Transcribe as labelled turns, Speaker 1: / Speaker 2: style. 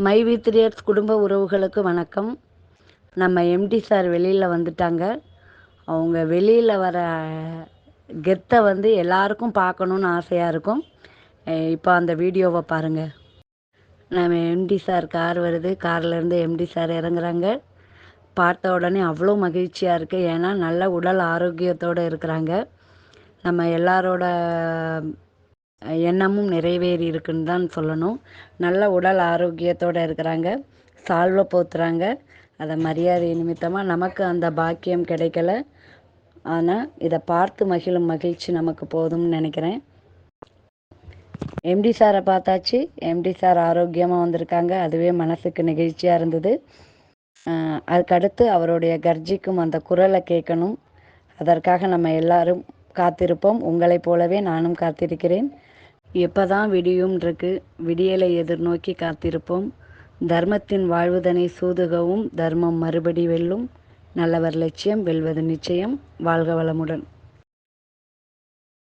Speaker 1: My வித்ரியர்ஸ் குடும்ப உறவுகளுக்கு வணக்கம். நம்ம எம்டி சார் வெளியில் வந்துட்டாங்க. அவங்க வெளியில் வர கெத்தை எல்லாருக்கும் பார்க்கணுன்னு ஆசையாக இருக்கும். இப்போ அந்த வீடியோவை பாருங்கள். நம்ம எம்டி சார் கார் வருது, கார்லேருந்து எம்டி சார் இறங்குறாங்க. பார்த்த உடனே அவ்வளோ மகிழ்ச்சியாக இருக்குது. ஏன்னா நல்ல உடல் ஆரோக்கியத்தோடு இருக்கிறாங்க. நம்ம எல்லாரோட எண்ணமும் நிறைவேறி இருக்குன்னு தான் சொல்லணும். நல்ல உடல் ஆரோக்கியத்தோடு இருக்கிறாங்க. சால்வை போத்துறாங்க. அதை மரியாதை நிமித்தமாக நமக்கு அந்த பாக்கியம் கிடைக்கல. ஆனால் இதை பார்த்து மகிழும் மகிழ்ச்சி நமக்கு போதும்னு நினைக்கிறேன். எம்டி சாரை பார்த்தாச்சு. எம்டி சார் ஆரோக்கியமாக வந்திருக்காங்க. அதுவே மனசுக்கு நெகிழ்ச்சியாக இருந்தது. அதுக்கடுத்து அவருடைய கர்ஜிக்கும் அந்த குரலை கேட்கணும். அதற்காக நம்ம எல்லாரும் காத்திருப்போம். உங்களைப் போலவே நானும் காத்திருக்கிறேன். எப்போ தான் விடியும் இருக்கு. விடியலை எதிர்நோக்கி காத்திருப்போம். தர்மத்தின் வாழ்வுதனை சூதுகவும் தர்மம் மறுபடி வெல்லும். நல்லவர் லட்சியம் வெல்வது நிச்சயம். வாழ்க வளமுடன்.